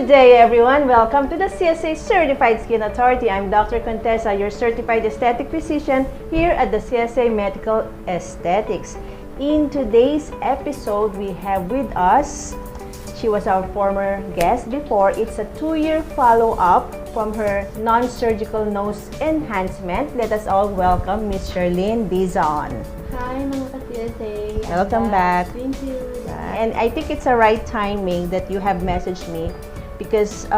Good day, everyone. Welcome to the CSA Certified Skin Authority. I'm Dr. Contessa, your certified aesthetic physician here at the CSA Medical Aesthetics. In today's episode, we have with us, she was our former guest before. It's a 2-year follow-up from her non-surgical nose enhancement. Let us all welcome Miss Stellar1 Oryol. Hi, mga ka-CSA. Welcome back. Thank you. And I think it's a right timing that you have messaged me because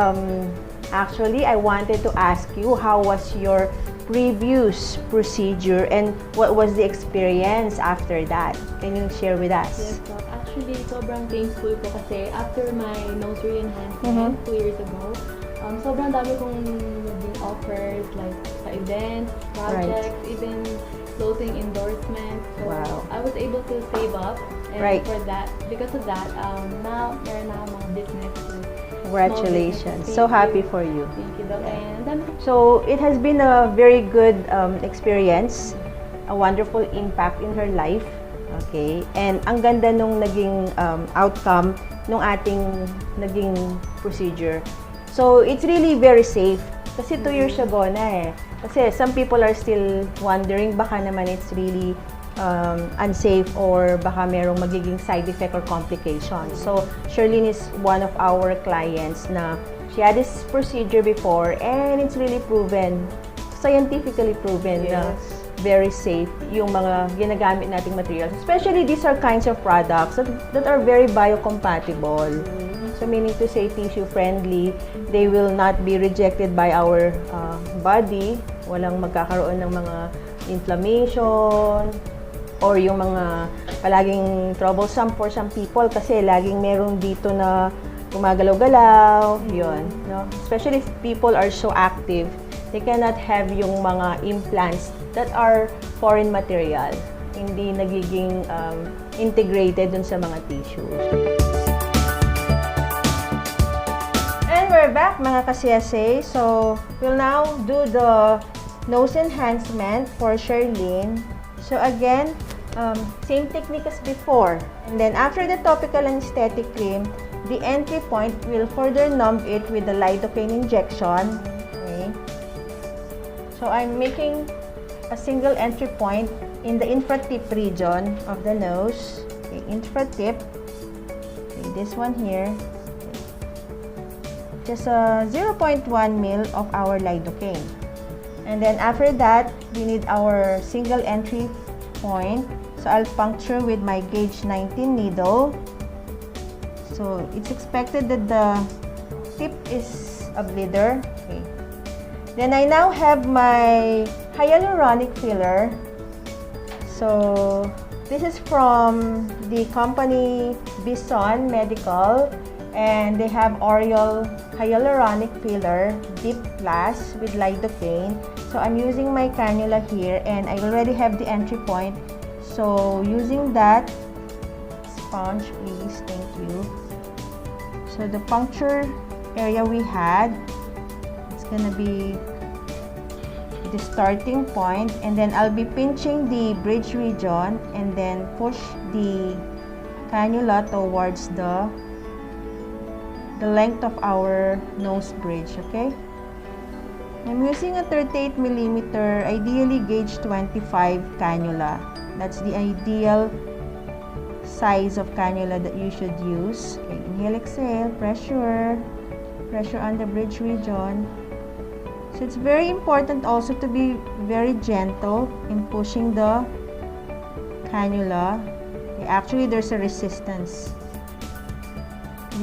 actually I wanted to ask you how was your previous procedure and what was the experience after that? Can you share with us? Yes, po. Actually, sobrang thankful po kasi after my nose re-enhancement 2 years ago, sobrang dami kong naging offers like sa events, projects, even clothing endorsements. So Wow. I was able to save up, and for that, because of that, now meron na akong mga business. Congratulations. So happy for you. Thank you, Doc. And So it has been a very good experience, a wonderful impact in her life. Okay? And ang ganda nung naging outcome nung ating naging procedure. So it's really very safe. Kasi 2 years ago na eh. Kasi some people are still wondering baka naman it's really unsafe or baka merong magiging side effect or complication. So Stellar1 is one of our clients na she had this procedure before and it's really proven, scientifically proven na very safe yung mga ginagamit nating materials. Especially these are kinds of products that are very biocompatible. So meaning to say tissue friendly, they will not be rejected by our body. Walang magkakaroon ng mga inflammation or yung mga palaging troublesome for some people kasi laging merong dito na gumagalaw-galaw, yun, no? Especially if people are so active, they cannot have yung mga implants that are foreign material, hindi nagiging integrated dun sa mga tissues. And we're back, mga ka-CSA. So, we'll now do the nose enhancement for Stellar1. So, again, same technique as before. And then, after the topical anesthetic cream, the entry point will further numb it with the lidocaine injection. Okay. So, I'm making a single entry point in the infratip region of the nose. Okay, infratip. Okay, this one here. Just 0.1 ml of our lidocaine. And then after that, we need our single entry point. So I'll puncture with my gauge 19 needle. So it's expected that the tip is a bleeder. Okay. Then I now have my hyaluronic filler. So this is from the company Bison Medical. And they have Oryol hyaluronic filler Deep Plus with lidocaine. So I'm using my cannula here and I already have the entry point. So using that sponge, please, thank you. So the puncture area we had, it's gonna be the starting point, and then I'll be pinching the bridge region and then push the cannula towards the length of our nose bridge, okay? I'm using a 38 millimeter, ideally gauge 25 cannula. That's the ideal size of cannula that you should use. Okay, inhale, exhale, pressure on the bridge region. So it's very important also to be very gentle in pushing the cannula. Okay, actually, there's a resistance.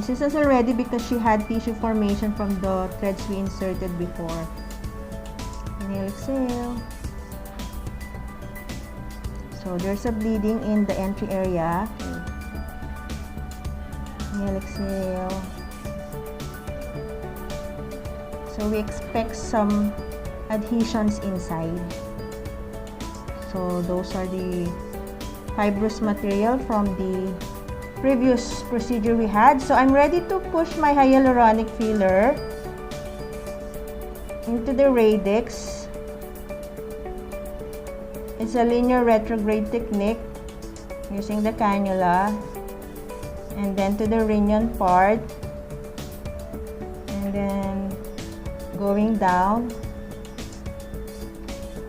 This is already because she had tissue formation from the threads we inserted before. Inhale, exhale. So there's a bleeding in the entry area. Inhale, exhale. So we expect some adhesions inside. So those are the fibrous material from the previous procedure we had. So I'm ready to push my hyaluronic filler into the radix. It's a linear retrograde technique using the cannula, and then to the renion part. going down.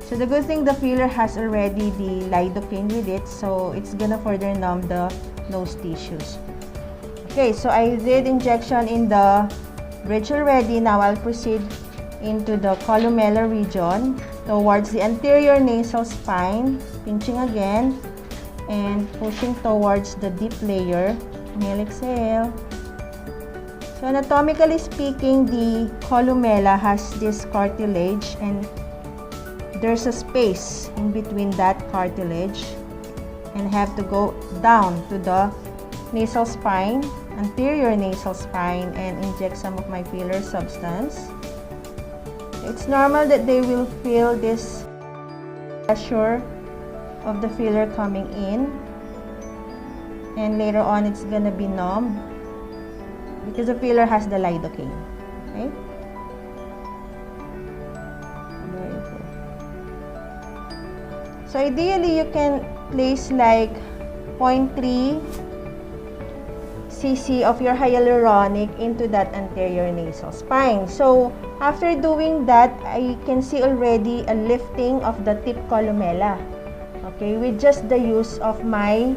So the good thing, the filler has already the lidocaine with it, so it's gonna further numb the nose tissues. Okay, so I did injection in the bridge already. Now I'll proceed into the columellar region towards the anterior nasal spine, pinching again and pushing towards the deep layer. Inhale, exhale. So anatomically speaking, the columella has this cartilage and there's a space in between that cartilage, and have to go down to the nasal spine, anterior nasal spine, and inject some of my filler substance. It's normal that they will feel this pressure of the filler coming in, and later on it's gonna be numb because the filler has the lidocaine. Okay? Very good. So ideally you can place like 0.3 cc of your hyaluronic into that anterior nasal spine. So after doing that, I can see already a lifting of the tip columella, okay, with just the use of my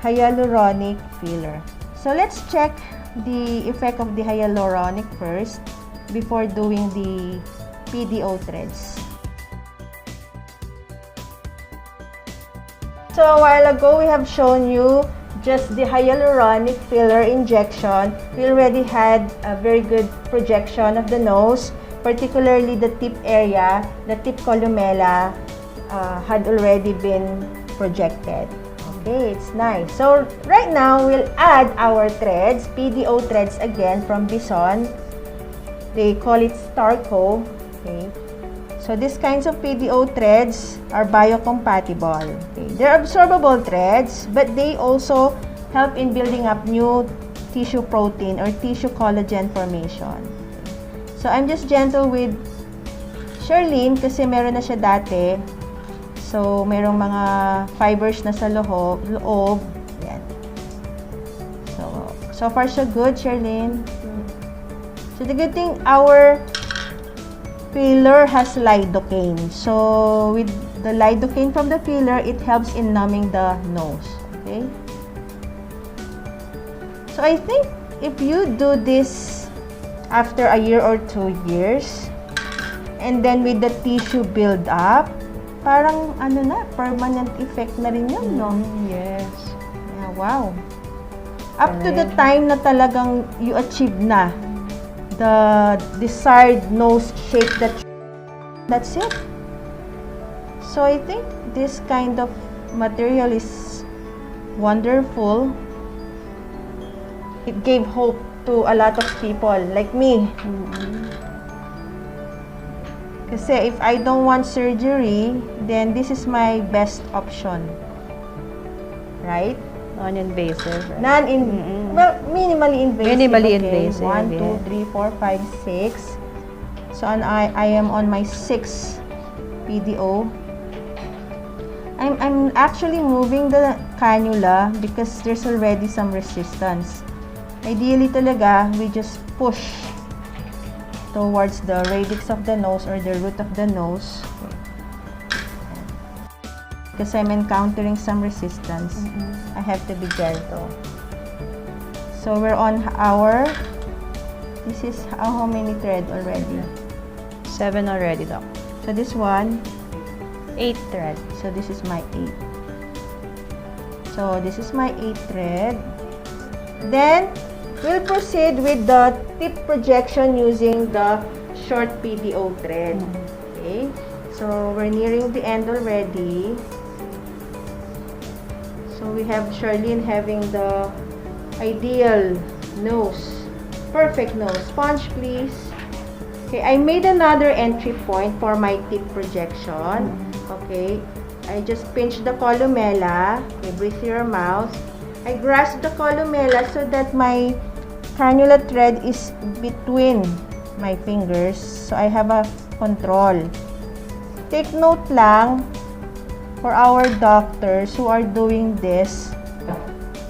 hyaluronic filler. So let's check the effect of the hyaluronic first before doing the PDO threads. So a while ago, we have shown you just the hyaluronic filler injection. We already had a very good projection of the nose, particularly the tip area. The tip columella had already been projected. Okay, it's nice. So right now, we'll add our threads, PDO threads again from Bison. They call it Starko. Okay. So these kinds of PDO threads are biocompatible. Okay. They're absorbable threads, but they also help in building up new tissue protein or tissue collagen formation. Okay. So I'm just gentle with Charlene kasi meron na siya dati. So merong mga fibers na sa loob. Yan. So far so good, Charlene. So the good thing, our filler has lidocaine. So with the lidocaine from the filler, it helps in numbing the nose. Okay. So I think if you do this after a year or 2 years, and then with the tissue build up, parang ano na, permanent effect na rin yun, no? Yes. Yeah, wow. Up to the time na talagang you achieve na the desired nose shape that's it. So I think this kind of material is wonderful. It gave hope to a lot of people like me. Kasi if I don't want surgery, then this is my best option. Right? Non-invasive, right? Well, minimally invasive. Minimally okay? invasive. 1, 2, yeah. 3, 4, 5, 6. So I am on my 6th PDO. I'm actually moving the cannula because there's already some resistance. Ideally talaga, we just push towards the radix of the nose or the root of the nose. Because I'm encountering some resistance. I have to be gentle. So we're on our, this is how many thread already? 7 already, Doc. So this one, 8 thread. so this is my 8. So this is my 8 thread. Then we'll proceed with the tip projection using the short PDO thread. Okay, so we're nearing the end already. So we have Charlene having the ideal nose, perfect nose. Sponge, please. Okay, I made another entry point for my tip projection. Okay, I just pinch the columella. Okay, breathe through your mouth. I grasp the columella so that my cannula thread is between my fingers, so I have a control. Take note lang, for our doctors who are doing this,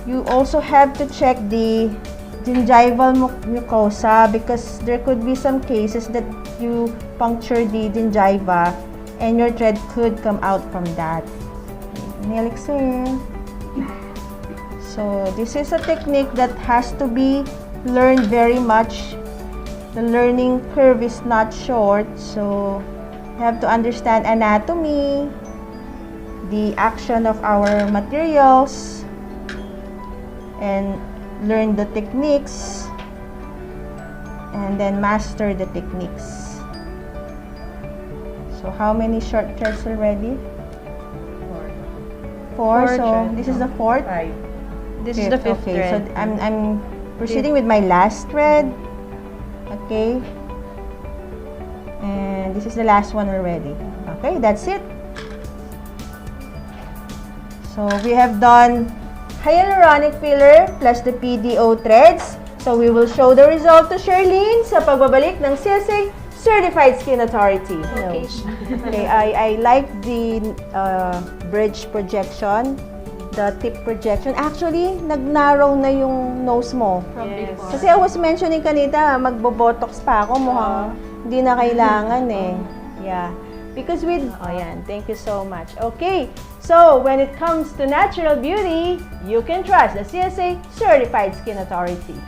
you also have to check the gingival mucosa because there could be some cases that you puncture the gingiva and your thread could come out from that. Inhale, exhale. So this is a technique that has to be learned very much. The learning curve is not short, so you have to understand anatomy, the action of our materials, and learn the techniques, and then master the techniques. So how many short threads already? Four. So threads. this is the fourth. 5. This is the fifth okay, thread. so I'm proceeding with my last thread. Okay. And this is the last one already. Okay, that's it. So we have done hyaluronic filler plus the PDO threads. So we will show the result to Charlene sa pagbabalik ng CSA Certified Skin Authority. Okay. Okay, I like the bridge projection, the tip projection. Actually, nag-narrow na yung nose mo. From Yes. before. Kasi I was mentioning kanina, magbo-botox pa ako. Mukhang hindi na kailangan eh. Yeah. Because with, oh yan, thank you so much. Okay, so when it comes to natural beauty, you can trust the CSA Certified Skin Authority.